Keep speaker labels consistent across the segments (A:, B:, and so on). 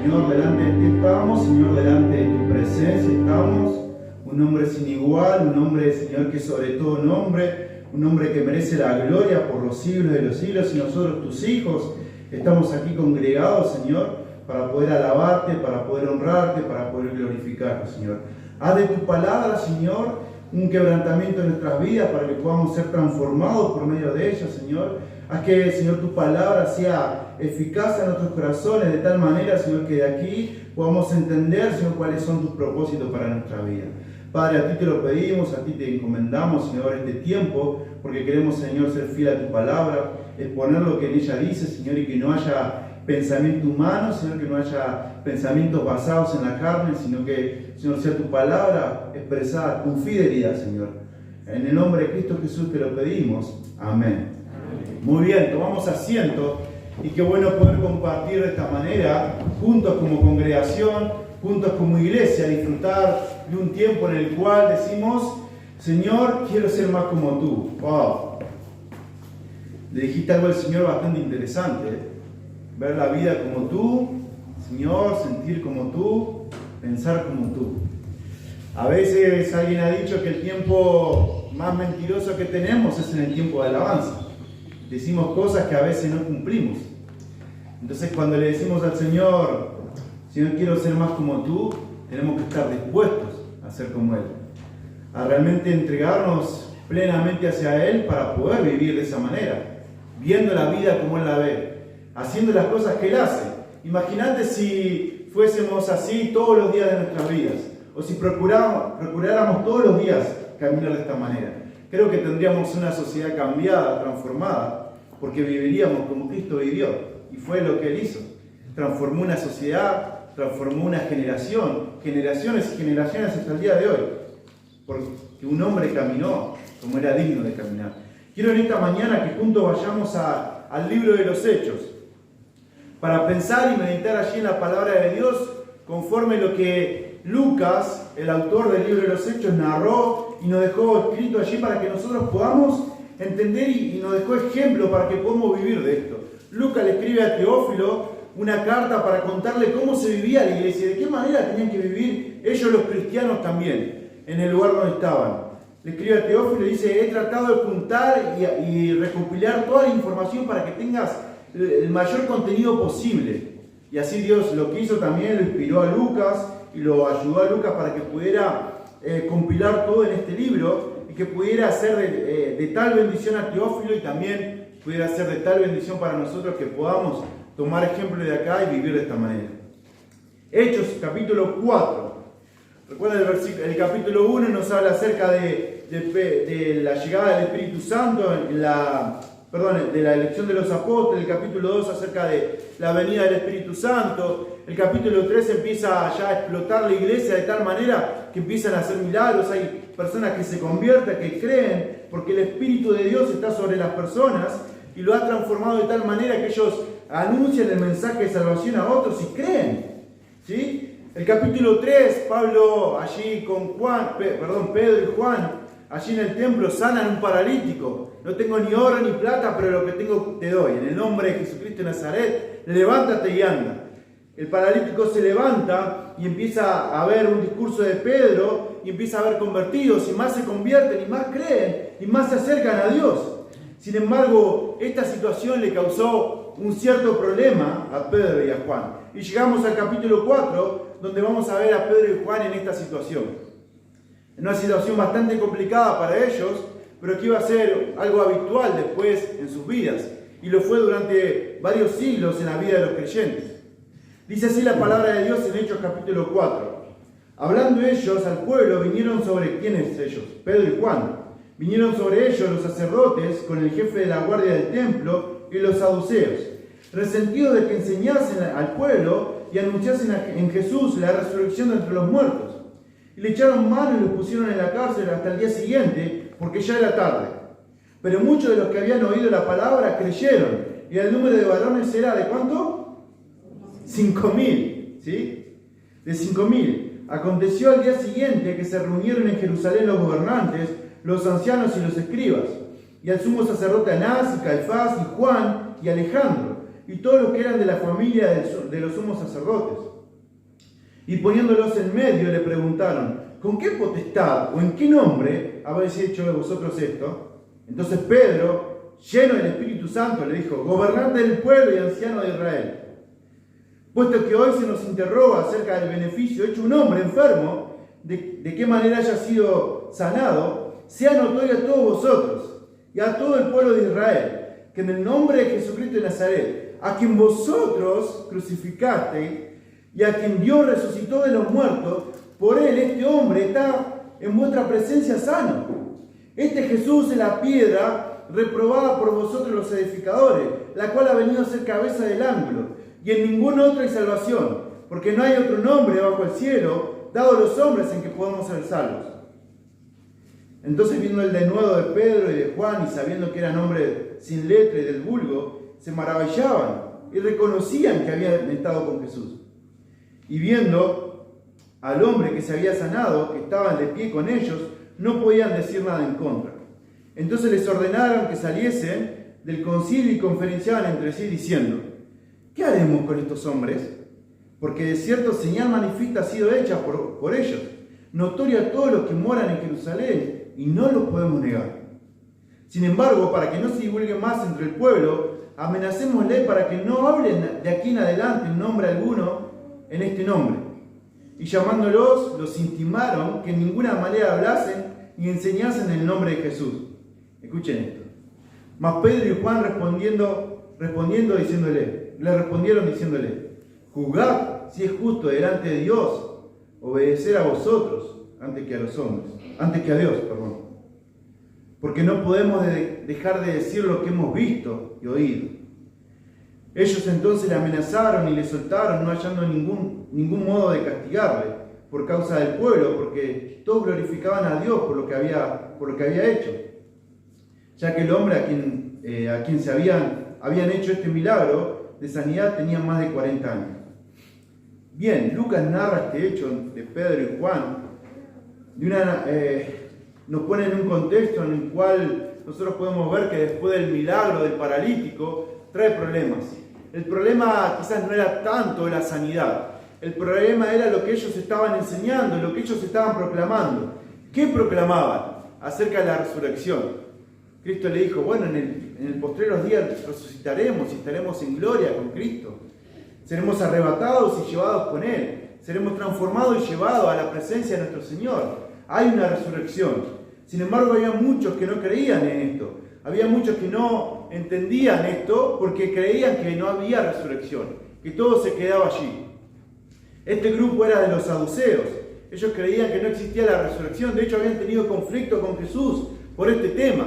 A: Señor, delante de ti estamos, Señor, delante de tu presencia estamos. Un nombre sin igual, un nombre, Señor, que es sobre todo nombre, un nombre que merece la gloria por los siglos de los siglos. Y nosotros, tus hijos, estamos aquí congregados, Señor, para poder alabarte, para poder honrarte, para poder glorificarte, Señor. Haz de tu palabra, Señor, un quebrantamiento en nuestras vidas para que podamos ser transformados por medio de ella, Señor. Haz que, Señor, tu palabra sea eficaz en nuestros corazones de tal manera, Señor, que de aquí podamos entender, Señor, cuáles son tus propósitos para nuestra vida. Padre, a ti te lo pedimos, a ti te encomendamos, Señor, este tiempo, porque queremos, Señor, ser fiel a tu palabra, exponer lo que en ella dice, Señor, y que no haya pensamiento humano, Señor, que no haya pensamientos basados en la carne, sino que, Señor, sea tu palabra expresada con fidelidad, Señor. En el nombre de Cristo Jesús te lo pedimos. Amén. Muy bien, tomamos asiento y qué bueno poder compartir de esta manera, juntos como congregación, juntos como iglesia, disfrutar de un tiempo en el cual decimos, Señor, quiero ser más como tú. Wow. Le dijiste algo al Señor bastante interesante, ver la vida como tú, Señor, sentir como tú, pensar como tú. A veces alguien ha dicho que el tiempo más mentiroso que tenemos es en el tiempo de alabanza. Decimos cosas que a veces no cumplimos. Entonces cuando le decimos al Señor, Señor, quiero ser más como tú, tenemos que estar dispuestos a ser como Él. A realmente entregarnos plenamente hacia Él para poder vivir de esa manera, viendo la vida como Él la ve, haciendo las cosas que Él hace. Imagínate si fuésemos así todos los días de nuestras vidas, o si procuráramos todos los días caminar de esta manera. Creo que tendríamos una sociedad cambiada, transformada, porque viviríamos como Cristo vivió, y fue lo que Él hizo. Transformó una sociedad, transformó una generación, generaciones y generaciones hasta el día de hoy, porque un hombre caminó como era digno de caminar. Quiero en esta mañana que juntos vayamos al libro de los Hechos, para pensar y meditar allí en la palabra de Dios, conforme lo que Lucas, el autor del libro de los Hechos, narró y nos dejó escrito allí para que nosotros podamos entender y nos dejó ejemplo para que podamos vivir de esto. Lucas le escribe a Teófilo una carta para contarle cómo se vivía la iglesia y de qué manera tenían que vivir ellos los cristianos también en el lugar donde estaban. Le escribe a Teófilo y dice, he tratado de juntar y recopilar toda la información para que tengas el mayor contenido posible. Y así Dios lo quiso también, lo inspiró a Lucas y lo ayudó a Lucas para que pudiera compilar todo en este libro y que pudiera ser de tal bendición a Teófilo y también pudiera ser de tal bendición para nosotros que podamos tomar ejemplo de acá y vivir de esta manera. Hechos capítulo 4. Recuerda el capítulo 1 nos habla acerca de la llegada del Espíritu Santo, de la elección de los apóstoles. El capítulo 2 acerca de la venida del Espíritu Santo. El capítulo 3 empieza ya a explotar la iglesia de tal manera que empiezan a hacer milagros. Hay personas que se convierten, que creen, porque el Espíritu de Dios está sobre las personas y lo ha transformado de tal manera que ellos anuncian el mensaje de salvación a otros y creen. ¿Sí? El capítulo 3, Pablo allí con Pedro y Juan, allí en el templo sanan un paralítico. No tengo ni oro ni plata, pero lo que tengo te doy. En el nombre de Jesucristo de Nazaret, levántate y anda. El paralítico se levanta y empieza a ver un discurso de Pedro y empieza a ver convertidos y más se convierten y más creen y más se acercan a Dios. Sin embargo, esta situación le causó un cierto problema a Pedro y a Juan. Y llegamos al capítulo 4, donde vamos a ver a Pedro y Juan en esta situación. En una situación bastante complicada para ellos, pero que iba a ser algo habitual después en sus vidas. Y lo fue durante varios siglos en la vida de los creyentes. Dice así la palabra de Dios en Hechos capítulo 4. Hablando ellos al pueblo, vinieron sobre ¿quiénes ellos? Pedro y Juan. Vinieron sobre ellos los sacerdotes con el jefe de la guardia del templo y los saduceos, resentidos de que enseñasen al pueblo y anunciasen en Jesús la resurrección de entre los muertos. Y le echaron mano y los pusieron en la cárcel hasta el día siguiente, porque ya era tarde. Pero muchos de los que habían oído la palabra creyeron, y el número de varones era ¿de cuánto? 5.000, ¿sí? De 5.000. Aconteció al día siguiente que se reunieron en Jerusalén los gobernantes, los ancianos y los escribas, y al sumo sacerdote Anás y Caifás y Juan y Alejandro, y todos los que eran de la familia de los sumos sacerdotes. Y poniéndolos en medio le preguntaron: ¿con qué potestad o en qué nombre habéis hecho de vosotros esto? Entonces Pedro, lleno del Espíritu Santo, le dijo: gobernante del pueblo y anciano de Israel, puesto que hoy se nos interroga acerca del beneficio hecho un hombre enfermo, de qué manera haya sido sanado, sea notorio a todos vosotros y a todo el pueblo de Israel, que en el nombre de Jesucristo de Nazaret, a quien vosotros crucificasteis y a quien Dios resucitó de los muertos, por él este hombre está en vuestra presencia sano. Este Jesús es la piedra reprobada por vosotros los edificadores, la cual ha venido a ser cabeza del ángulo, y en ningún otro hay salvación, porque no hay otro nombre bajo el cielo dado a los hombres en que podamos ser salvos. Entonces, viendo el denuedo de Pedro y de Juan, y sabiendo que eran hombres sin letra y del vulgo, se maravillaban y reconocían que habían estado con Jesús. Y viendo al hombre que se había sanado, que estaban de pie con ellos, no podían decir nada en contra. Entonces les ordenaron que saliesen del concilio y conferenciaban entre sí diciendo: ¿qué haremos con estos hombres? Porque de cierto señal manifiesta ha sido hecha por ellos, notoria a todos los que moran en Jerusalén, y no lo podemos negar. Sin embargo, para que no se divulgue más entre el pueblo, amenacémosle para que no hablen de aquí en adelante en nombre alguno en este nombre. Y llamándolos, los intimaron que en ninguna manera hablasen ni enseñasen el nombre de Jesús. Escuchen esto. Mas Pedro y Juan le respondieron diciéndole: juzgad si es justo delante de Dios obedecer a vosotros antes que a Dios, porque no podemos dejar de decir lo que hemos visto y oído. Ellos entonces le amenazaron y le soltaron, no hallando ningún modo de castigarle por causa del pueblo, porque todos glorificaban a Dios por lo que había hecho, ya que el hombre a quien se habían hecho este milagro de sanidad tenía más de 40 años. Bien, Lucas narra este hecho de Pedro y Juan, nos pone en un contexto en el cual nosotros podemos ver que después del milagro del paralítico trae problemas. El problema quizás no era tanto la sanidad, el problema era lo que ellos estaban enseñando, lo que ellos estaban proclamando. ¿Qué proclamaban? Acerca de la resurrección. Cristo le dijo: bueno, en el postreros días resucitaremos y estaremos en gloria con Cristo. Seremos arrebatados y llevados con Él. Seremos transformados y llevados a la presencia de nuestro Señor. Hay una resurrección. Sin embargo, había muchos que no creían en esto. Había muchos que no entendían esto porque creían que no había resurrección, que todo se quedaba allí. Este grupo era de los saduceos. Ellos creían que no existía la resurrección. De hecho, habían tenido conflicto con Jesús por este tema.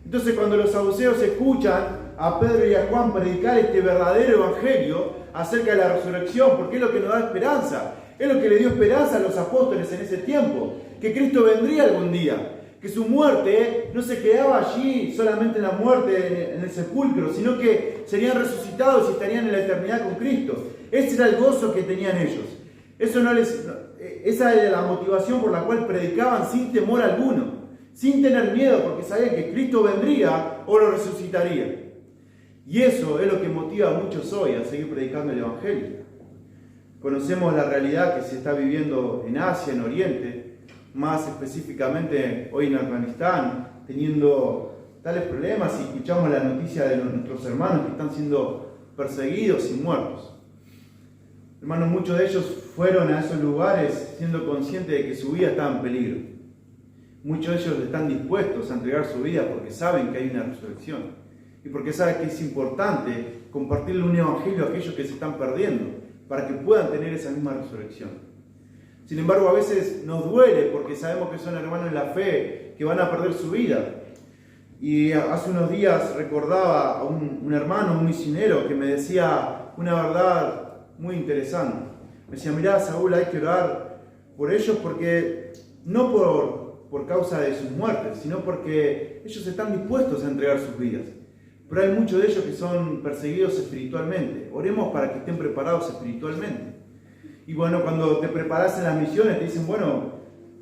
A: Entonces, cuando los saduceos escuchan a Pedro y a Juan predicar este verdadero evangelio acerca de la resurrección, porque es lo que nos da esperanza, es lo que le dio esperanza a los apóstoles en ese tiempo, que Cristo vendría algún día, que su muerte no se quedaba allí solamente en la muerte en el sepulcro, sino que serían resucitados y estarían en la eternidad con Cristo. Ese era el gozo que tenían ellos. Esa era la motivación por la cual predicaban sin temor alguno, sin tener miedo, porque sabían que Cristo vendría o lo resucitaría. Y eso es lo que motiva a muchos hoy a seguir predicando el Evangelio. Conocemos la realidad que se está viviendo en Asia, en Oriente, más específicamente hoy en Afganistán, teniendo tales problemas, y escuchamos la noticia de nuestros hermanos que están siendo perseguidos y muertos. Hermanos, muchos de ellos fueron a esos lugares siendo conscientes de que su vida estaba en peligro. Muchos de ellos están dispuestos a entregar su vida porque saben que hay una resurrección y porque saben que es importante compartirle un evangelio a aquellos que se están perdiendo para que puedan tener esa misma resurrección. Sin embargo, a veces nos duele porque sabemos que son hermanos en la fe que van a perder su vida. Y hace unos días recordaba a un hermano, un misionero, que me decía una verdad muy interesante. Me decía: mirá, Saúl, hay que orar por ellos porque no por causa de sus muertes, sino porque ellos están dispuestos a entregar sus vidas. Pero hay muchos de ellos que son perseguidos espiritualmente. Oremos para que estén preparados espiritualmente. Y bueno, cuando te preparas en las misiones te dicen: bueno,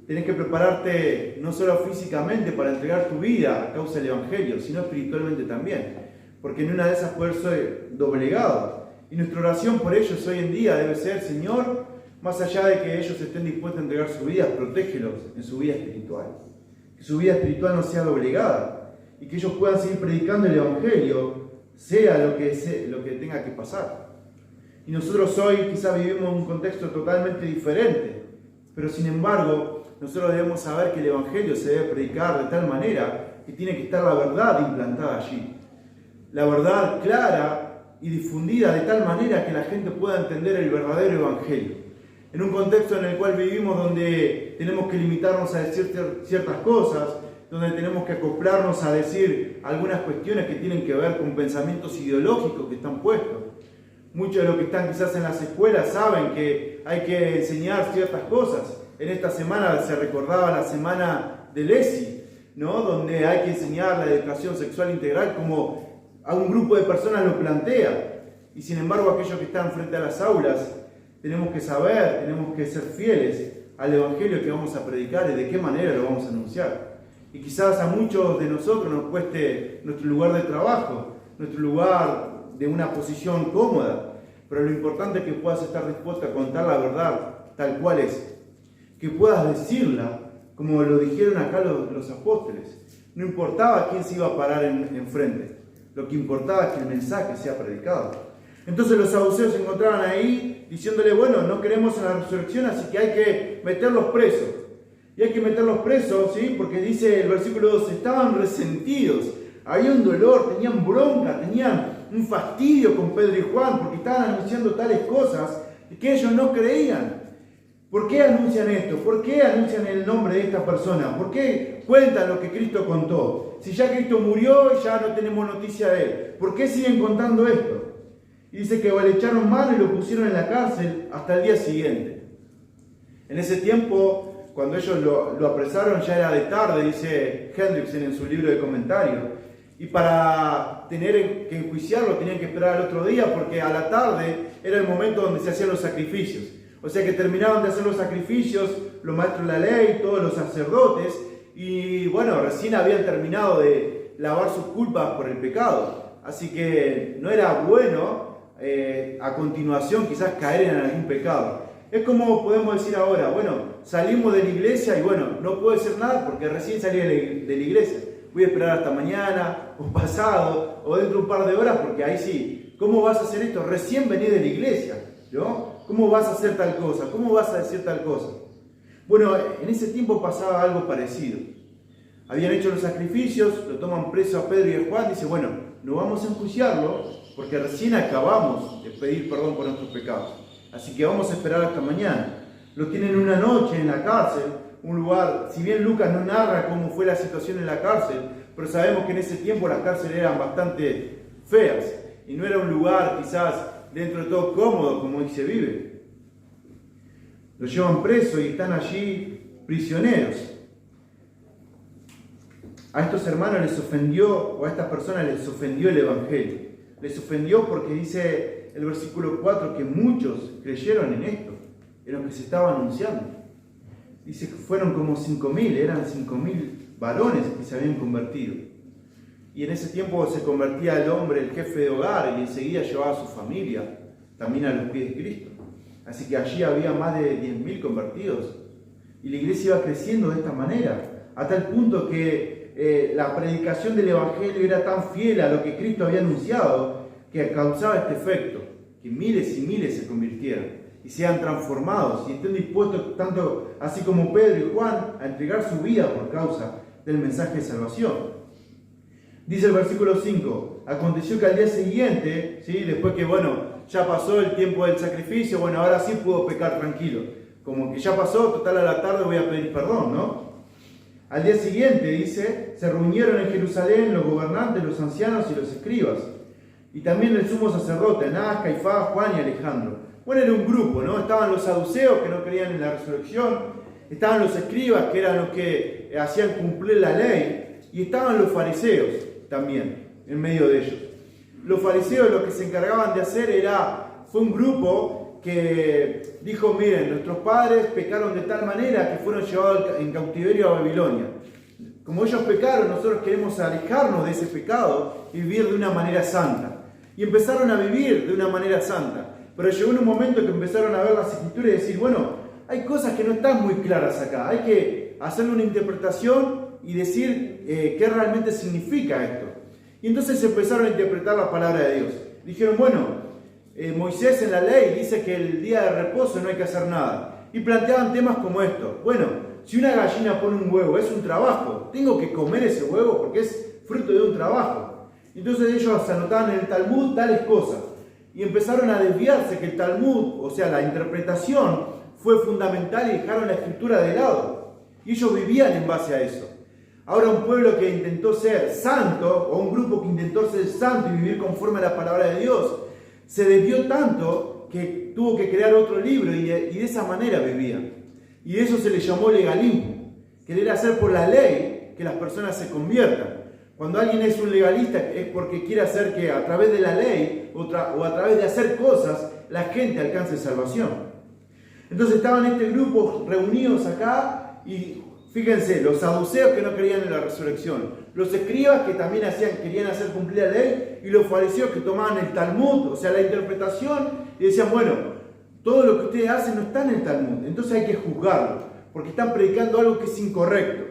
A: tenés que prepararte no solo físicamente para entregar tu vida a causa del Evangelio, sino espiritualmente también. porque en una de esas puede ser doblegado. Y nuestra oración por ellos hoy en día debe ser: Señor, más allá de que ellos estén dispuestos a entregar su vida, protégelos en su vida espiritual. Que su vida espiritual no sea doblegada y que ellos puedan seguir predicando el Evangelio, sea lo que tenga que pasar. Y nosotros hoy quizás vivimos un contexto totalmente diferente, pero sin embargo, nosotros debemos saber que el Evangelio se debe predicar de tal manera que tiene que estar la verdad implantada allí. La verdad clara y difundida de tal manera que la gente pueda entender el verdadero Evangelio. En un contexto en el cual vivimos donde tenemos que limitarnos a decir ciertas cosas, donde tenemos que acoplarnos a decir algunas cuestiones que tienen que ver con pensamientos ideológicos que están puestos. Muchos de los que están quizás en las escuelas saben que hay que enseñar ciertas cosas. En esta semana se recordaba la semana del ESI, ¿no? Donde hay que enseñar la educación sexual integral como a un grupo de personas lo plantea. Y sin embargo, aquellos que están frente a las aulas, tenemos que saber, tenemos que ser fieles al Evangelio que vamos a predicar y de qué manera lo vamos a anunciar. Y quizás a muchos de nosotros nos cueste nuestro lugar de trabajo, nuestro lugar de una posición cómoda, pero lo importante es que puedas estar dispuesto a contar la verdad tal cual es, que puedas decirla como lo dijeron acá los apóstoles. No importaba quién se iba a parar enfrente, lo que importaba es que el mensaje sea predicado. Entonces los saduceos se encontraban ahí diciéndole: bueno, no queremos la resurrección, así que hay que meterlos presos. Y hay que meterlos presos, ¿sí? Porque dice el versículo 2, estaban resentidos, había un dolor, tenían bronca, tenían un fastidio con Pedro y Juan, porque estaban anunciando tales cosas que ellos no creían. ¿Por qué anuncian esto? ¿Por qué anuncian el nombre de esta persona? ¿Por qué cuentan lo que Cristo contó? Si ya Cristo murió, ya no tenemos noticia de él. ¿Por qué siguen contando esto? Y dice que le echaron mano y lo pusieron en la cárcel hasta el día siguiente. En ese tiempo, cuando ellos lo apresaron, ya era de tarde, dice Hendrickson en su libro de comentarios. Y para tener que enjuiciarlo tenían que esperar al otro día, porque a la tarde era el momento donde se hacían los sacrificios. O sea que terminaban de hacer los sacrificios los maestros de la ley, todos los sacerdotes, y bueno, recién habían terminado de lavar sus culpas por el pecado. Así que no era bueno a continuación quizás caer en algún pecado. Es como podemos decir ahora: bueno, salimos de la iglesia y bueno, no puedo hacer nada porque recién salí de la iglesia. Voy a esperar hasta mañana, o pasado, o dentro de un par de horas, porque ahí sí. ¿Cómo vas a hacer esto? Recién vení de la iglesia, ¿no? ¿Cómo vas a hacer tal cosa? ¿Cómo vas a decir tal cosa? Bueno, en ese tiempo pasaba algo parecido. Habían hecho los sacrificios, lo toman preso a Pedro y a Juan, dice: bueno, no vamos a enjuiciarlo, porque recién acabamos de pedir perdón por nuestros pecados. Así que vamos a esperar hasta mañana. Lo tienen una noche en la cárcel, un lugar, si bien Lucas no narra cómo fue la situación en la cárcel, pero sabemos que en ese tiempo las cárceles eran bastante feas y no era un lugar quizás dentro de todo cómodo como hoy se vive. Lo llevan preso y están allí prisioneros. A estos hermanos les ofendió, o a estas personas les ofendió el Evangelio. Les ofendió porque dice el versículo 4 que muchos creyeron en esto, en lo que se estaba anunciando. Dice que fueron como 5.000, eran 5.000 varones que se habían convertido. Y en ese tiempo se convertía el hombre, el jefe de hogar, y enseguida llevaba a su familia también a los pies de Cristo. Así que allí había más de 10.000 convertidos. Y la iglesia iba creciendo de esta manera, a tal punto que la predicación del Evangelio era tan fiel a lo que Cristo había anunciado, que causaba este efecto, que miles y miles se convirtieran y sean transformados y estén dispuestos, tanto así como Pedro y Juan, a entregar su vida por causa del mensaje de salvación. Dice el versículo 5, aconteció que al día siguiente, ¿sí? Después que bueno, ya pasó el tiempo del sacrificio, bueno, ahora sí puedo pecar tranquilo, como que ya pasó, total a la tarde voy a pedir perdón, ¿no? Al día siguiente, dice, se reunieron en Jerusalén los gobernantes, los ancianos y los escribas, y también el sumo sacerdote, Anás, Caifás, Juan y Alejandro. Bueno, era un grupo, ¿no? Estaban los saduceos que no creían en la resurrección, estaban los escribas que eran los que hacían cumplir la ley, y estaban los fariseos también, en medio de ellos. Los fariseos lo que se encargaban de hacer fue un grupo que dijo: miren, nuestros padres pecaron de tal manera que fueron llevados en cautiverio a Babilonia. Como ellos pecaron, nosotros queremos alejarnos de ese pecado y vivir de una manera santa. Y empezaron a vivir de una manera santa. Pero llegó un momento que empezaron a ver las Escrituras y decir, bueno, hay cosas que no están muy claras acá. Hay que hacerle una interpretación y decir qué realmente significa esto. Y entonces empezaron a interpretar la palabra de Dios. Dijeron, bueno, Moisés en la ley dice que el día de reposo no hay que hacer nada. Y planteaban temas como esto. Bueno, si una gallina pone un huevo, es un trabajo. Tengo que comer ese huevo porque es fruto de un trabajo. Entonces ellos anotaban en el Talmud tales cosas. Y empezaron a desviarse que el Talmud, o sea, la interpretación, fue fundamental y dejaron la escritura de lado. Y ellos vivían en base a eso. Ahora un pueblo que intentó ser santo, o un grupo que intentó ser santo y vivir conforme a la palabra de Dios, se desvió tanto que tuvo que crear otro libro y de esa manera vivían. Y eso se le llamó legalismo. Querer hacer por la ley que las personas se conviertan. Cuando alguien es un legalista es porque quiere hacer que a través de la ley o a través de hacer cosas la gente alcance salvación. Entonces estaban este grupo reunidos acá y fíjense, los saduceos que no creían en la resurrección, los escribas que también querían hacer cumplir la ley y los fariseos que tomaban el Talmud, o sea la interpretación y decían, bueno, todo lo que ustedes hacen no está en el Talmud, entonces hay que juzgarlo porque están predicando algo que es incorrecto.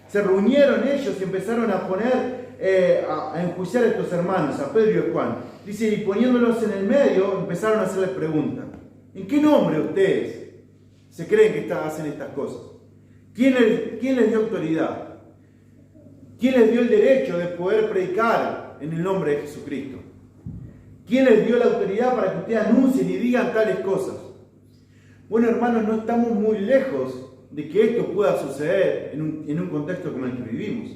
A: Se reunieron ellos y empezaron a poner, a enjuiciar a estos hermanos, a Pedro y a Juan. Dice, y poniéndolos en el medio, empezaron a hacerles preguntas. ¿En qué nombre ustedes se creen que hacen estas cosas? ¿Quién les dio autoridad? ¿Quién les dio el derecho de poder predicar en el nombre de Jesucristo? ¿Quién les dio la autoridad para que ustedes anuncien y digan tales cosas? Bueno, hermanos, no estamos muy lejos de que esto pueda suceder en un contexto como el que vivimos.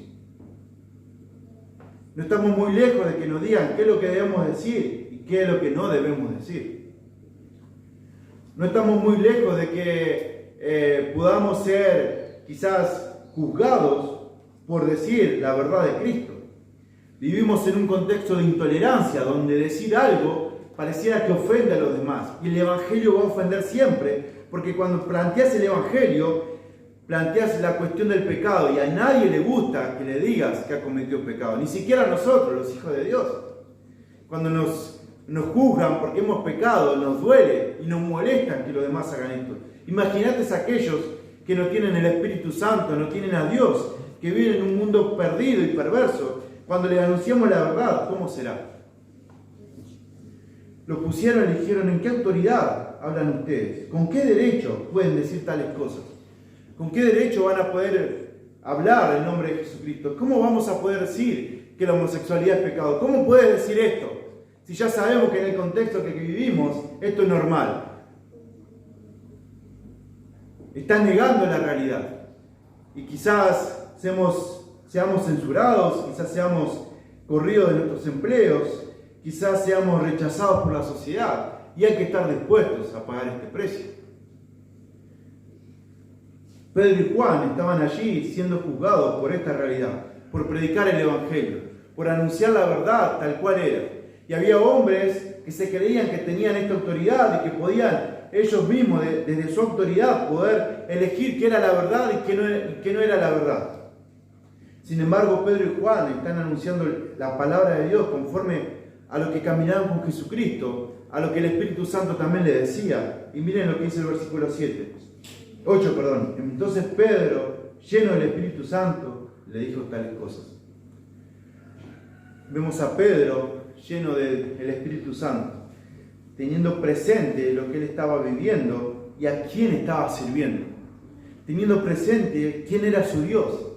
A: No estamos muy lejos de que nos digan qué es lo que debemos decir y qué es lo que no debemos decir. No estamos muy lejos de que podamos ser quizás juzgados por decir la verdad de Cristo. Vivimos en un contexto de intolerancia donde decir algo pareciera que ofende a los demás. Y el Evangelio va a ofender siempre, porque cuando planteas el Evangelio, planteas la cuestión del pecado y a nadie le gusta que le digas que ha cometido pecado, ni siquiera a nosotros, los hijos de Dios. Cuando nos juzgan porque hemos pecado, nos duele y nos molestan que los demás hagan esto. Imagínate a aquellos que no tienen el Espíritu Santo, no tienen a Dios, que viven en un mundo perdido y perverso. Cuando les anunciamos la verdad, ¿cómo será? Los pusieron y le dijeron, ¿en qué autoridad hablan ustedes? ¿Con qué derecho pueden decir tales cosas? ¿Con qué derecho van a poder hablar en nombre de Jesucristo? ¿Cómo vamos a poder decir que la homosexualidad es pecado? ¿Cómo puedes decir esto? Si ya sabemos que en el contexto que vivimos, esto es normal. Están negando la realidad. Y quizás seamos censurados, quizás seamos corridos de nuestros empleos, quizás seamos rechazados por la sociedad. Y hay que estar dispuestos a pagar este precio. Pedro y Juan estaban allí siendo juzgados por esta realidad, por predicar el Evangelio, por anunciar la verdad tal cual era. Y había hombres que se creían que tenían esta autoridad y que podían ellos mismos, desde su autoridad, poder elegir qué era la verdad y qué no era la verdad. Sin embargo, Pedro y Juan están anunciando la palabra de Dios conforme a lo que caminaban con Jesucristo, a lo que el Espíritu Santo también le decía. Y miren lo que dice el versículo 8, perdón. Entonces Pedro, lleno del Espíritu Santo, le dijo tales cosas. Vemos a Pedro lleno del Espíritu Santo, teniendo presente lo que él estaba viviendo y a quién estaba sirviendo, teniendo presente quién era su Dios,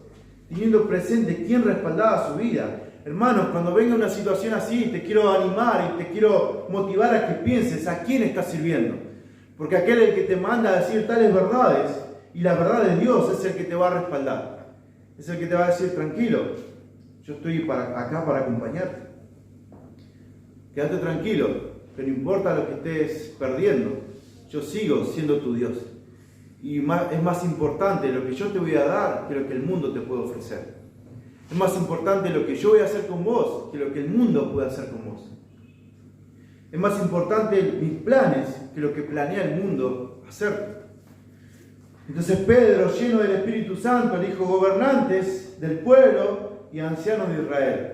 A: teniendo presente quién respaldaba su vida. Hermanos, cuando venga una situación así, te quiero animar y te quiero motivar a que pienses a quién estás sirviendo. Porque aquel es el que te manda a decir tales verdades, y la verdad de Dios es el que te va a respaldar. Es el que te va a decir, tranquilo, yo estoy acá para acompañarte. Quédate tranquilo, que no importa lo que estés perdiendo, yo sigo siendo tu Dios. Y es más importante lo que yo te voy a dar que lo que el mundo te puede ofrecer. Es más importante lo que yo voy a hacer con vos que lo que el mundo puede hacer con vos. Es más importante mis planes que lo que planea el mundo hacer. Entonces Pedro, lleno del Espíritu Santo, le dijo: gobernantes del pueblo y ancianos de Israel.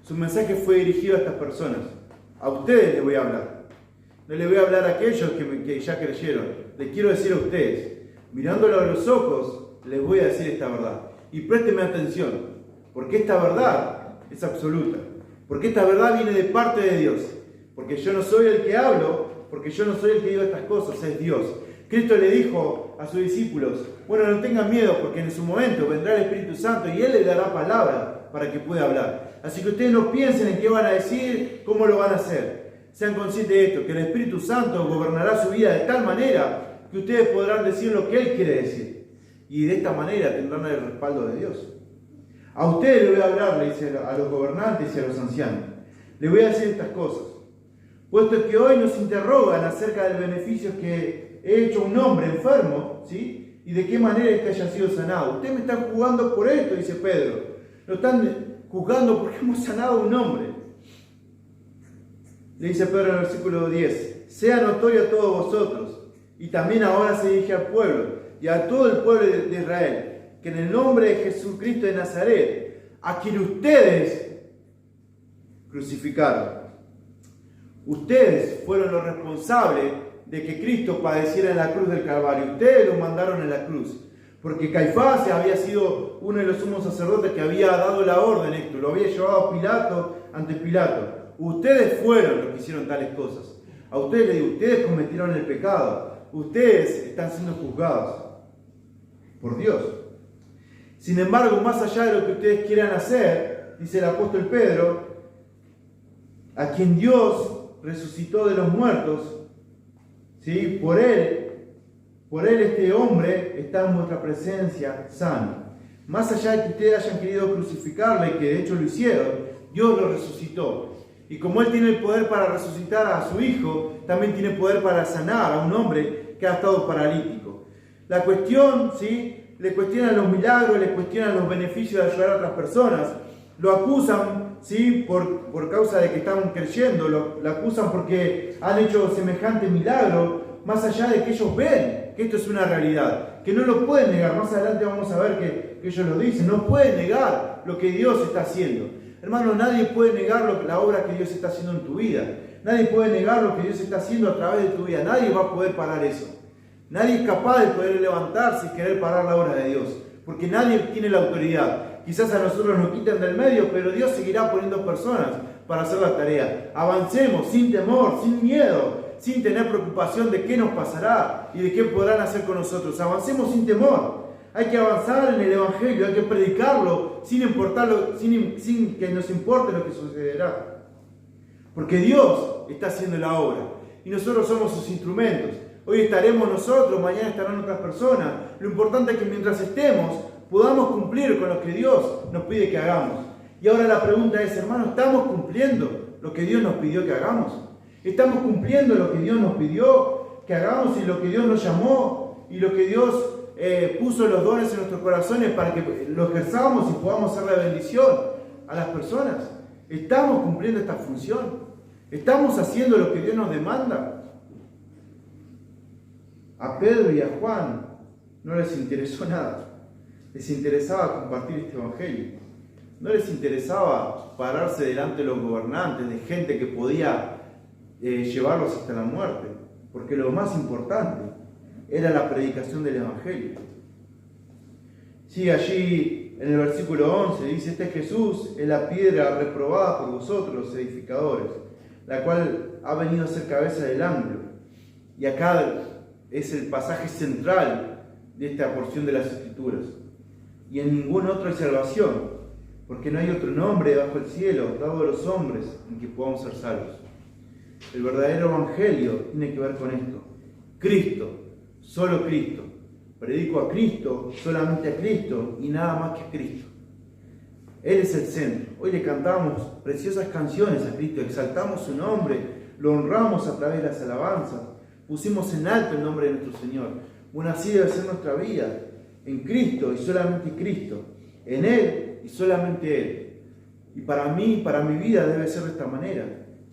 A: Su mensaje fue dirigido a estas personas. A ustedes les voy a hablar. No les voy a hablar a aquellos que ya creyeron. Les quiero decir a ustedes, mirándolo a los ojos, les voy a decir esta verdad. Y présteme atención, porque esta verdad es absoluta. Porque esta verdad viene de parte de Dios. Porque yo no soy el que hablo, porque yo no soy el que digo estas cosas, es Dios. Cristo le dijo a sus discípulos: bueno, no tengan miedo, porque en su momento vendrá el Espíritu Santo y Él les dará palabra para que pueda hablar. Así que ustedes no piensen en qué van a decir, cómo lo van a hacer. Sean conscientes de esto, que el Espíritu Santo gobernará su vida de tal manera que ustedes podrán decir lo que Él quiere decir. Y de esta manera tendrán el respaldo de Dios. A ustedes les voy a hablar, le dice a los gobernantes y a los ancianos. Les voy a decir estas cosas. Puesto que hoy nos interrogan acerca del beneficio que he hecho a un hombre enfermo, ¿sí? Y de qué manera es que haya sido sanado. Ustedes me están juzgando por esto, dice Pedro. Lo están juzgando porque hemos sanado a un hombre. Le dice Pedro en el versículo 10. Sea notorio a todos vosotros, y también ahora se dirige al pueblo, y a todo el pueblo de Israel, que en el nombre de Jesucristo de Nazaret, a quien ustedes crucificaron. Ustedes fueron los responsables de que Cristo padeciera en la cruz del Calvario. Ustedes lo mandaron en la cruz. Porque Caifás había sido uno de los sumos sacerdotes que había dado la orden esto. Lo había llevado a Pilato ante Pilato. Ustedes fueron los que hicieron tales cosas. A ustedes les digo, ustedes cometieron el pecado. Ustedes están siendo juzgados por Dios. Sin embargo, más allá de lo que ustedes quieran hacer, dice el apóstol Pedro, a quien Dios resucitó de los muertos, ¿sí? Por él este hombre está en vuestra presencia sano. Más allá de que ustedes hayan querido crucificarle, que de hecho lo hicieron, Dios lo resucitó. Y como Él tiene el poder para resucitar a su Hijo, también tiene poder para sanar a un hombre que ha estado paralítico. La cuestión, ¿sí? Le cuestionan los milagros, le cuestionan los beneficios de ayudar a otras personas, lo acusan, ¿sí? por causa de que están creyendo, lo acusan porque han hecho semejante milagro, más allá de que ellos ven que esto es una realidad, que no lo pueden negar. Más adelante vamos a ver que ellos lo dicen, no pueden negar lo que Dios está haciendo. Hermano, nadie puede negar la obra que Dios está haciendo en tu vida. Nadie puede negar lo que Dios está haciendo a través de tu vida. Nadie va a poder parar eso. Nadie es capaz de poder levantarse y querer parar la obra de Dios, porque nadie tiene la autoridad. Quizás a nosotros nos quiten del medio, pero Dios seguirá poniendo personas para hacer la tarea. Avancemos sin temor, sin miedo, sin tener preocupación de qué nos pasará y de qué podrán hacer con nosotros. Avancemos sin temor. Hay que avanzar en el Evangelio, hay que predicarlo sin que nos importe lo que sucederá. Porque Dios está haciendo la obra y nosotros somos sus instrumentos. Hoy estaremos nosotros, mañana estarán otras personas. Lo importante es que mientras estemos podamos cumplir con lo que Dios nos pide que hagamos. Y ahora la pregunta es, hermano, ¿estamos cumpliendo lo que Dios nos pidió que hagamos? ¿Estamos cumpliendo lo que Dios nos pidió que hagamos y lo que Dios nos llamó y lo que Dios puso los dones en nuestros corazones para que lo ejerzamos y podamos hacer la bendición a las personas? ¿Estamos cumpliendo esta función? ¿Estamos haciendo lo que Dios nos demanda? A Pedro y a Juan no les interesó nada. Les interesaba compartir este evangelio. No les interesaba pararse delante de los gobernantes, de gente que podía llevarlos hasta la muerte, porque lo más importante era la predicación del evangelio. Sí, allí en el versículo 11 dice: este Jesús es la piedra reprobada por vosotros los edificadores, la cual ha venido a ser cabeza del ángulo. Y acá es el pasaje central de esta porción de las Escrituras. Y en ningún otro hay salvación, porque no hay otro nombre bajo el cielo dado a los hombres en que podamos ser salvos. El verdadero evangelio tiene que ver con esto: Cristo, solo Cristo. Predico a Cristo, solamente a Cristo y nada más que a Cristo. Él es el centro. Hoy le cantamos preciosas canciones a Cristo, exaltamos su nombre, lo honramos a través de las alabanzas, pusimos en alto el nombre de nuestro Señor. Bueno, así debe ser nuestra vida, en Cristo y solamente Cristo, en Él y solamente Él. Y para mí, para mi vida debe ser de esta manera: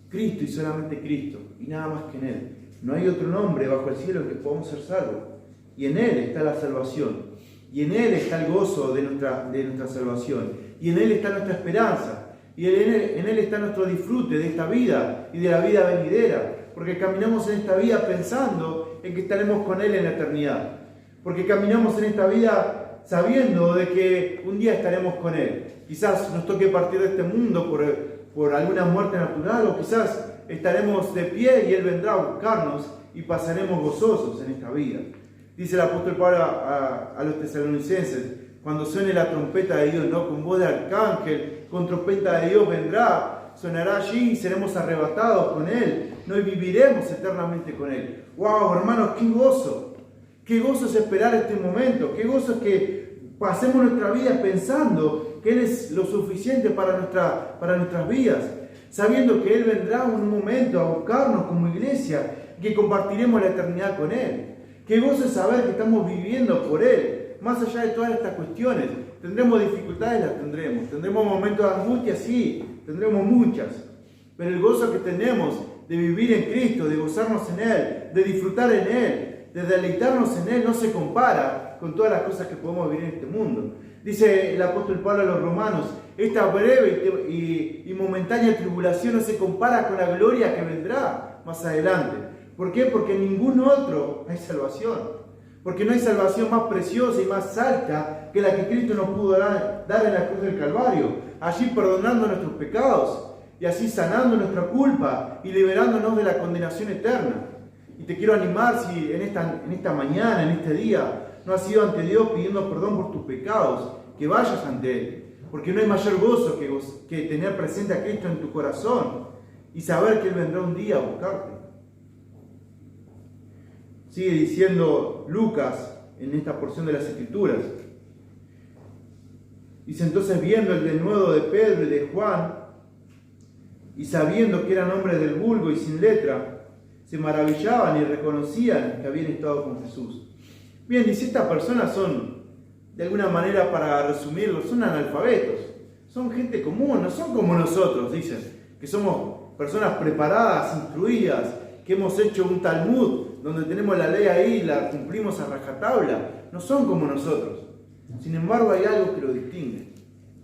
A: Cristo y solamente Cristo y nada más que en Él. No hay otro nombre bajo el cielo en que podamos ser salvos. Y en Él está la salvación. Y en Él está el gozo de nuestra salvación. Y en Él está nuestra esperanza. Y en Él está nuestro disfrute de esta vida y de la vida venidera. Porque caminamos en esta vida pensando en que estaremos con Él en la eternidad. Porque caminamos en esta vida sabiendo de que un día estaremos con Él. Quizás nos toque partir de este mundo por alguna muerte natural, o quizás estaremos de pie y Él vendrá a buscarnos y pasaremos gozosos en esta vida. Dice el apóstol Pablo a los tesalonicenses: cuando suene la trompeta de Dios, no con voz de arcángel, con trompeta de Dios vendrá, sonará allí y seremos arrebatados con Él, no viviremos eternamente con Él. ¡Wow, hermanos, qué gozo! Qué gozo es esperar este momento, qué gozo es que pasemos nuestra vida pensando que Él es lo suficiente para nuestras vidas, sabiendo que Él vendrá en un momento a buscarnos como iglesia y que compartiremos la eternidad con Él. Qué gozo es saber que estamos viviendo por Él, más allá de todas estas cuestiones. Tendremos dificultades, las tendremos. Tendremos momentos de angustia, sí, tendremos muchas. Pero el gozo que tenemos de vivir en Cristo, de gozarnos en Él, de disfrutar en Él, de deleitarnos en Él, no se compara con todas las cosas que podemos vivir en este mundo. Dice el apóstol Pablo a los romanos: esta breve y momentánea tribulación no se compara con la gloria que vendrá más adelante. ¿Por qué? Porque en ningún otro hay salvación. Porque no hay salvación más preciosa y más alta que la que Cristo nos pudo dar en la cruz del Calvario. Allí perdonando nuestros pecados y así sanando nuestra culpa y liberándonos de la condenación eterna. Y te quiero animar, si en esta mañana, en este día, no has ido ante Dios pidiendo perdón por tus pecados, que vayas ante Él. Porque no hay mayor gozo que tener presente a Cristo en tu corazón y saber que Él vendrá un día a buscarte. Sigue diciendo Lucas en esta porción de las Escrituras. Dice: entonces, viendo el denuedo de Pedro y de Juan, y sabiendo que eran hombres del vulgo y sin letra, se maravillaban y reconocían que habían estado con Jesús. Bien, dice, estas personas son, de alguna manera, para resumirlo, son analfabetos. Son gente común, no son como nosotros, dicen, que somos personas preparadas, instruidas, que hemos hecho un Talmud, donde tenemos la ley ahí, la cumplimos a rajatabla. No son como nosotros. Sin embargo, hay algo que lo distingue.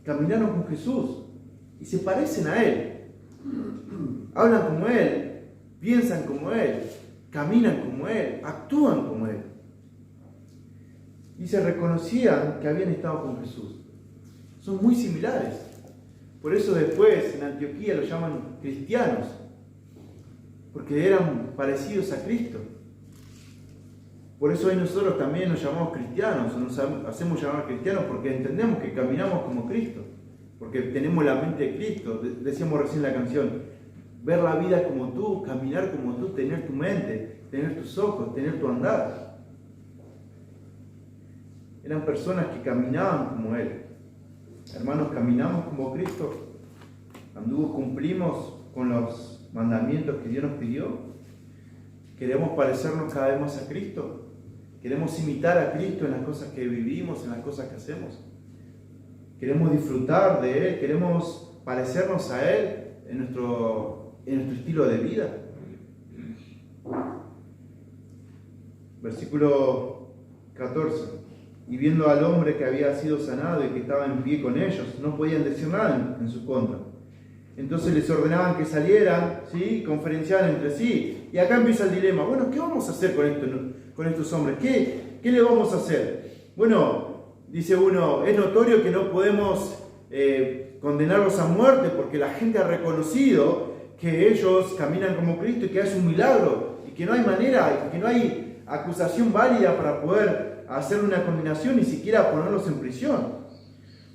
A: Caminaron con Jesús y se parecen a Él. Hablan como Él, piensan como Él, caminan como Él, actúan como Él. Y se reconocían que habían estado con Jesús. Son muy similares. Por eso después en Antioquía los llaman cristianos, porque eran parecidos a Cristo. Por eso hoy nosotros también nos llamamos cristianos, o nos hacemos llamar cristianos, porque entendemos que caminamos como Cristo, porque tenemos la mente de Cristo. Decíamos recién la canción: ver la vida como tú, caminar como tú, tener tu mente, tener tus ojos, tener tu andar. Eran personas que caminaban como Él. Hermanos, caminamos como Cristo. Cumplimos con los mandamientos que Dios nos pidió. Queremos parecernos cada vez más a Cristo. Queremos imitar a Cristo en las cosas que vivimos, en las cosas que hacemos. Queremos disfrutar de Él, queremos parecernos a Él en nuestro estilo de vida. Versículo 14. Y viendo al hombre que había sido sanado y que estaba en pie con ellos, no podían decir nada en su contra. Entonces les ordenaban que salieran, ¿sí? Conferenciaban entre sí. Y acá empieza el dilema. Bueno, ¿qué vamos a hacer con estos hombres? ¿Qué le vamos a hacer? Bueno, dice uno, es notorio que no podemos condenarlos a muerte porque la gente ha reconocido que ellos caminan como Cristo y que es un milagro y que no hay manera, y que no hay acusación válida para poder hacer una condenación, ni siquiera ponerlos en prisión.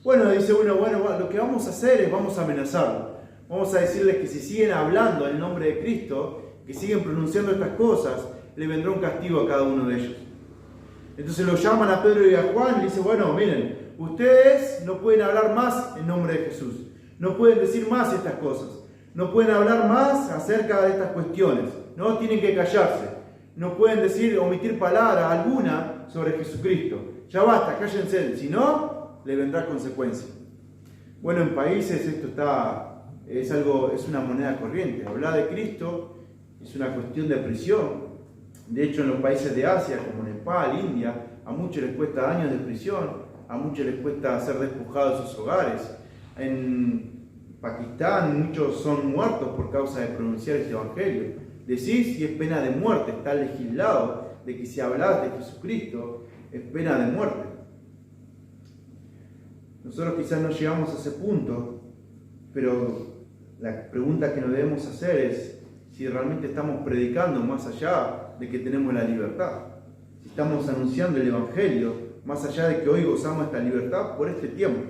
A: Bueno, dice uno, lo que vamos a hacer es vamos a amenazarlos. Vamos a decirles que si siguen hablando en el nombre de Cristo, que siguen pronunciando estas cosas, le vendrá un castigo a cada uno de ellos. Entonces lo llaman a Pedro y a Juan y le dicen, bueno, miren, ustedes no pueden hablar más en nombre de Jesús. No pueden decir más estas cosas. No pueden hablar más acerca de estas cuestiones. No tienen que callarse. No pueden omitir palabra alguna sobre Jesucristo. Ya basta, cállense. Si no, le vendrá consecuencia. Bueno, en países esto es una moneda corriente. Hablar de Cristo es una cuestión de prisión. De hecho, en los países de Asia, como Nepal, India, a muchos les cuesta años de prisión, a muchos les cuesta ser despojados de sus hogares. En Pakistán, muchos son muertos por causa de pronunciar este evangelio. Decís si es pena de muerte, está legislado de que si hablas de Jesucristo es pena de muerte. Nosotros quizás no llegamos a ese punto, pero la pregunta que nos debemos hacer es si realmente estamos predicando más allá de que tenemos la libertad. Si estamos anunciando el evangelio más allá de que hoy gozamos esta libertad por este tiempo.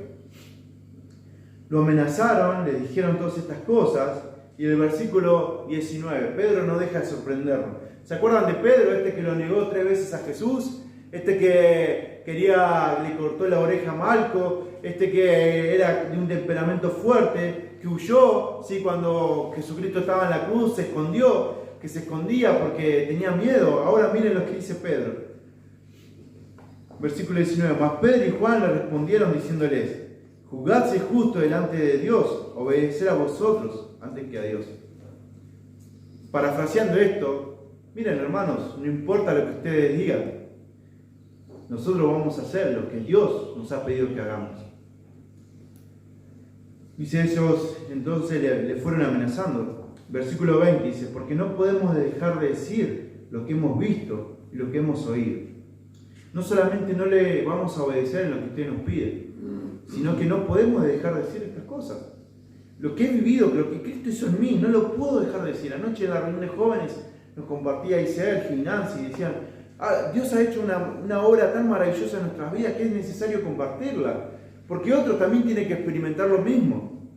A: Lo amenazaron, le dijeron todas estas cosas, y en el versículo 19, Pedro no deja de sorprendernos. ¿Se acuerdan de Pedro, este que lo negó 3 veces a Jesús? Este que le cortó la oreja a Malco, este que era de un temperamento fuerte, que huyó, ¿sí? Cuando Jesucristo estaba en la cruz, se escondió, que se escondía porque tenía miedo. Ahora miren lo que dice Pedro. Versículo 19, mas Pedro y Juan le respondieron diciéndoles, juzgad si es justo delante de Dios, obedecer a vosotros antes que a Dios. Parafraseando esto, miren hermanos, no importa lo que ustedes digan, nosotros vamos a hacer lo que Dios nos ha pedido que hagamos. Dice ellos, entonces le fueron amenazando. Versículo 20 dice, porque no podemos dejar de decir lo que hemos visto y lo que hemos oído. No solamente no le vamos a obedecer en lo que usted nos pide, sino que no podemos dejar de decir estas cosas. Lo que he vivido, lo que Cristo hizo en mí, no lo puedo dejar de decir. Anoche en la reunión de jóvenes nos compartía Sergio y Nancy y decían, Dios ha hecho una obra tan maravillosa en nuestras vidas que es necesario compartirla, porque otro también tiene que experimentar lo mismo.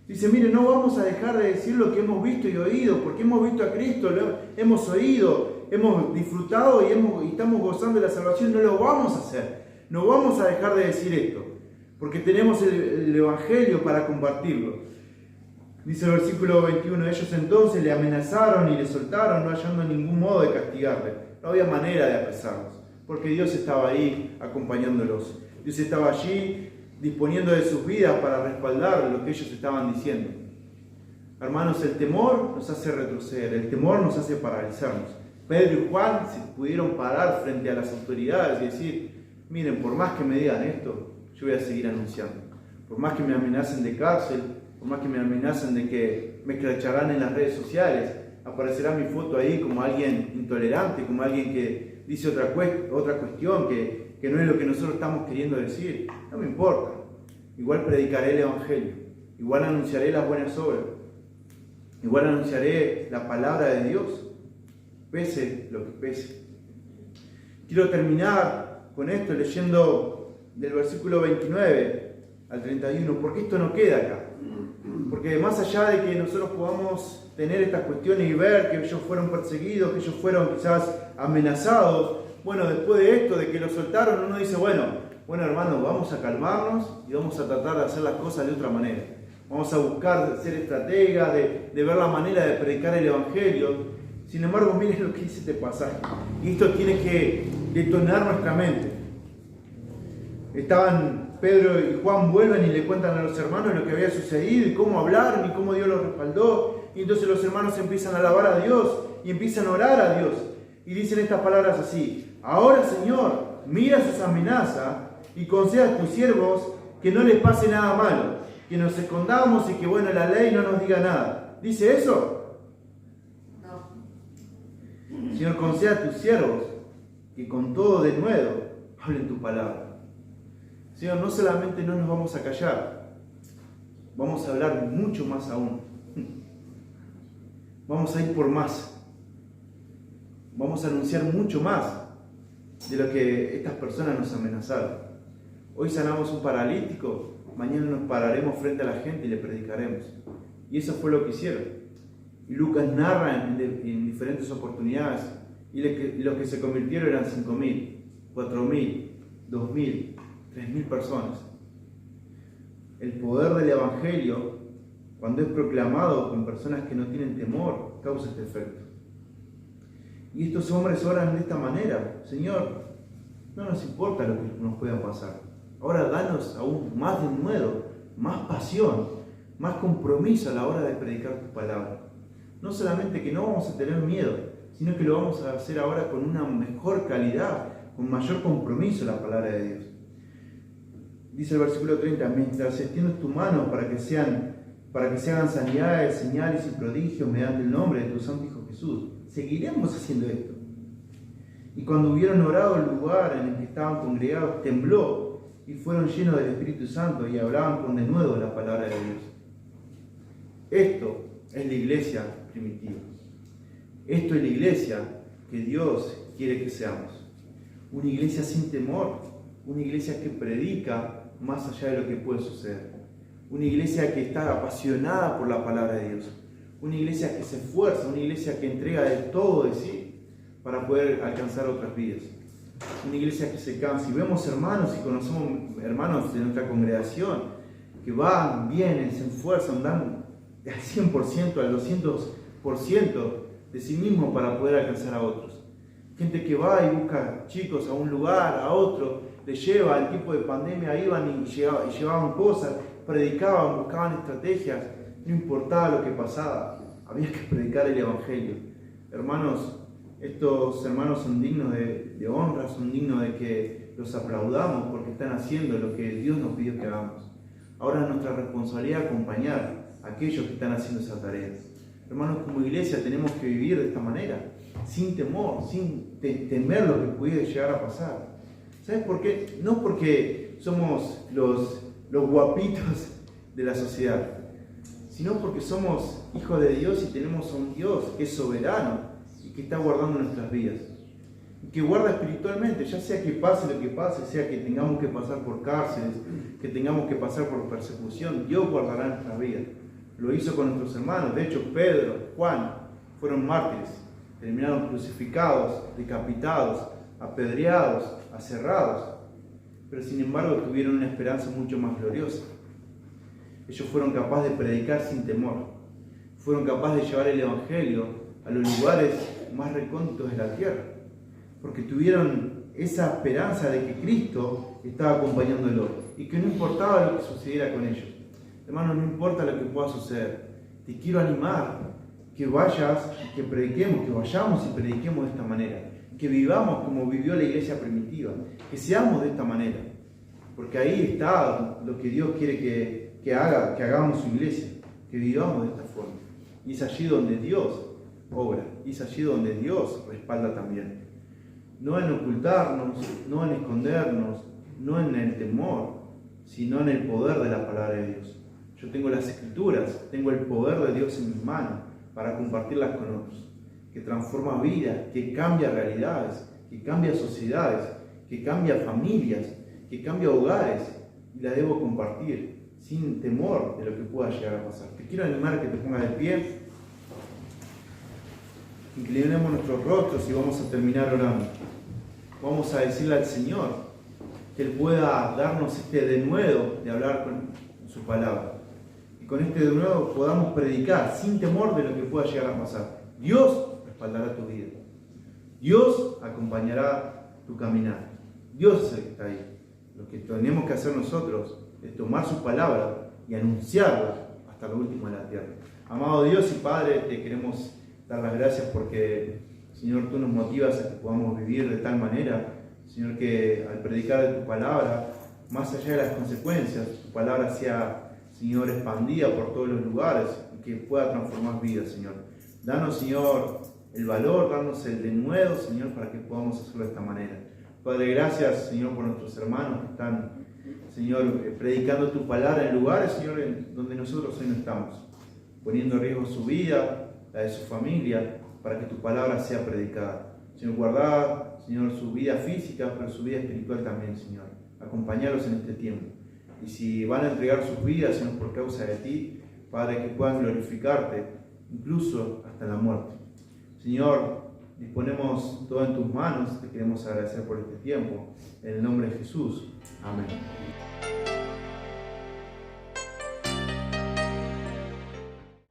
A: Dice, mire, no vamos a dejar de decir lo que hemos visto y oído, porque hemos visto a Cristo, lo hemos oído, hemos disfrutado y estamos gozando de la salvación. No lo vamos a hacer, no vamos a dejar de decir esto, porque tenemos el Evangelio para compartirlo. Dice el versículo 21, ellos entonces le amenazaron y le soltaron, no hallando ningún modo de castigarle. No había manera de apresarlos, porque Dios estaba ahí acompañándolos. Dios estaba allí disponiendo de sus vidas para respaldar lo que ellos estaban diciendo. Hermanos, el temor nos hace retroceder, el temor nos hace paralizarnos. Pedro y Juan se pudieron parar frente a las autoridades y decir, miren, por más que me digan esto, yo voy a seguir anunciando. Por más que me amenacen de cárcel, por más que me amenacen de que me escracharán en las redes sociales, aparecerá mi foto ahí como alguien intolerante, como alguien que dice otra cuestión que no es lo que nosotros estamos queriendo decir. No me importa. Igual predicaré el Evangelio. Igual anunciaré las buenas obras. Igual anunciaré la palabra de Dios. Pese lo que pese. Quiero terminar con esto leyendo del versículo 29 al 31, porque esto no queda acá. Porque más allá de que nosotros podamos tener estas cuestiones y ver que ellos fueron perseguidos, que ellos fueron quizás amenazados, bueno, después de esto, de que los soltaron, uno dice, bueno hermanos, vamos a calmarnos y vamos a tratar de hacer las cosas de otra manera. Vamos a buscar ser estrategas, de ver la manera de predicar el Evangelio. Sin embargo, miren lo que dice este pasaje. Y esto tiene que detonar nuestra mente. Pedro y Juan vuelven y le cuentan a los hermanos lo que había sucedido y cómo hablaron y cómo Dios los respaldó. Y entonces los hermanos empiezan a alabar a Dios y empiezan a orar a Dios. Y dicen estas palabras así, ahora Señor, mira sus amenazas y conceda a tus siervos que no les pase nada malo, que nos escondamos y que la ley no nos diga nada. ¿Dice eso? No. Señor, conceda a tus siervos que con todo denuedo hablen tu palabra. Señor, no solamente no nos vamos a callar, vamos a hablar mucho más aún. Vamos a ir por más. Vamos a anunciar mucho más de lo que estas personas nos amenazaron. Hoy sanamos un paralítico, mañana nos pararemos frente a la gente y le predicaremos. Y eso fue lo que hicieron. Y Lucas narra en diferentes oportunidades, y los que se convirtieron eran 5.000, 4.000, 2.000, 3.000 personas. El poder del Evangelio, cuando es proclamado con personas que no tienen temor, causa este efecto. Y estos hombres oran de esta manera, Señor, no nos importa lo que nos pueda pasar. Ahora danos aún más denuedo, más pasión, más compromiso a la hora de predicar tu palabra. No solamente que no vamos a tener miedo, sino que lo vamos a hacer ahora con una mejor calidad, con mayor compromiso en la palabra de Dios. Dice el versículo 30, mientras extiendes tu mano para que se hagan sanidades, señales y prodigios mediante el nombre de tu Santo Hijo Jesús. Seguiremos haciendo esto. Y cuando hubieron orado, el lugar en el que estaban congregados tembló y fueron llenos del Espíritu Santo y hablaban con denuedo la palabra de Dios. Esto es la iglesia primitiva. Esto es la iglesia que Dios quiere que seamos. Una iglesia sin temor, una iglesia que predica más allá de lo que puede suceder. Una iglesia que está apasionada por la palabra de Dios. Una iglesia que se esfuerza, una iglesia que entrega de todo de sí para poder alcanzar otras vidas. Una iglesia que se cansa. Y vemos hermanos y conocemos hermanos de nuestra congregación que van, vienen, se esfuerzan, dan al 100%, al 200% de sí mismos para poder alcanzar a otros. Gente que va y busca chicos a un lugar, a otro, les lleva, el tiempo de pandemia iban y llevaban cosas, predicaban, buscaban estrategias, no importaba lo que pasaba, había que predicar el Evangelio. Hermanos, estos hermanos son dignos de honra, son dignos de que los aplaudamos porque están haciendo lo que Dios nos pidió que hagamos. Ahora es nuestra responsabilidad acompañar a aquellos que están haciendo esa tarea. Hermanos, como iglesia tenemos que vivir de esta manera, sin temor, sin temer lo que puede llegar a pasar. ¿Sabes por qué? No porque somos los guapitos de la sociedad, sino porque somos hijos de Dios y tenemos a un Dios que es soberano y que está guardando nuestras vidas. Y que guarda espiritualmente, ya sea que pase lo que pase, sea que tengamos que pasar por cárceles, que tengamos que pasar por persecución, Dios guardará nuestras vidas. Lo hizo con nuestros hermanos. De hecho, Pedro, Juan, fueron mártires. Terminaron crucificados, decapitados, apedreados, aserrados. Pero sin embargo tuvieron una esperanza mucho más gloriosa. Ellos fueron capaces de predicar sin temor. Fueron capaces de llevar el Evangelio a los lugares más recónditos de la tierra. Porque tuvieron esa esperanza de que Cristo estaba acompañándolos y que no importaba lo que sucediera con ellos. Hermano, no importa lo que pueda suceder. Te quiero animar que vayas y que prediquemos, que vayamos y prediquemos de esta manera. Que vivamos como vivió la iglesia primitiva. Que seamos de esta manera. Porque ahí está lo que Dios quiere que hagamos su iglesia. Que vivamos de esta forma. Y es allí donde Dios obra. Y es allí donde Dios respalda también. No en ocultarnos, no en escondernos, no en el temor, sino en el poder de la palabra de Dios. Yo tengo las Escrituras, tengo el poder de Dios en mis manos para compartirlas con otros. Que transforma vidas, que cambia realidades, que cambia sociedades, que cambia familias, que cambia hogares. Y la debo compartir sin temor de lo que pueda llegar a pasar. Te quiero animar a que te pongas de pie. Inclinemos nuestros rostros y vamos a terminar orando. Vamos a decirle al Señor que Él pueda darnos este denuedo de hablar con su palabra. Y con este denuedo podamos predicar sin temor de lo que pueda llegar a pasar. Dios respaldará tu vida. Dios acompañará tu caminar. Dios es el que está ahí. Lo que tenemos que hacer nosotros es tomar su palabra y anunciarla hasta lo último de la tierra. Amado Dios y Padre, te queremos dar las gracias porque, Señor, tú nos motivas a que podamos vivir de tal manera, Señor, que al predicar de tu palabra, más allá de las consecuencias, tu palabra sea, Señor, expandida por todos los lugares y que pueda transformar vidas, Señor. Danos, Señor, el valor, danos el denuedo, Señor, para que podamos hacerlo de esta manera. Padre, gracias, Señor, por nuestros hermanos que están, Señor, predicando tu palabra en lugares, Señor, en donde nosotros hoy no estamos, poniendo en riesgo su vida, la de su familia, para que tu palabra sea predicada. Señor, guardad, Señor, su vida física, pero su vida espiritual también, Señor. Acompañarlos en este tiempo. Y si van a entregar sus vidas, Señor, por causa de ti, Padre, que puedan glorificarte, incluso hasta la muerte. Señor, disponemos todo en tus manos. Te queremos agradecer por este tiempo. En el nombre de Jesús. Amén.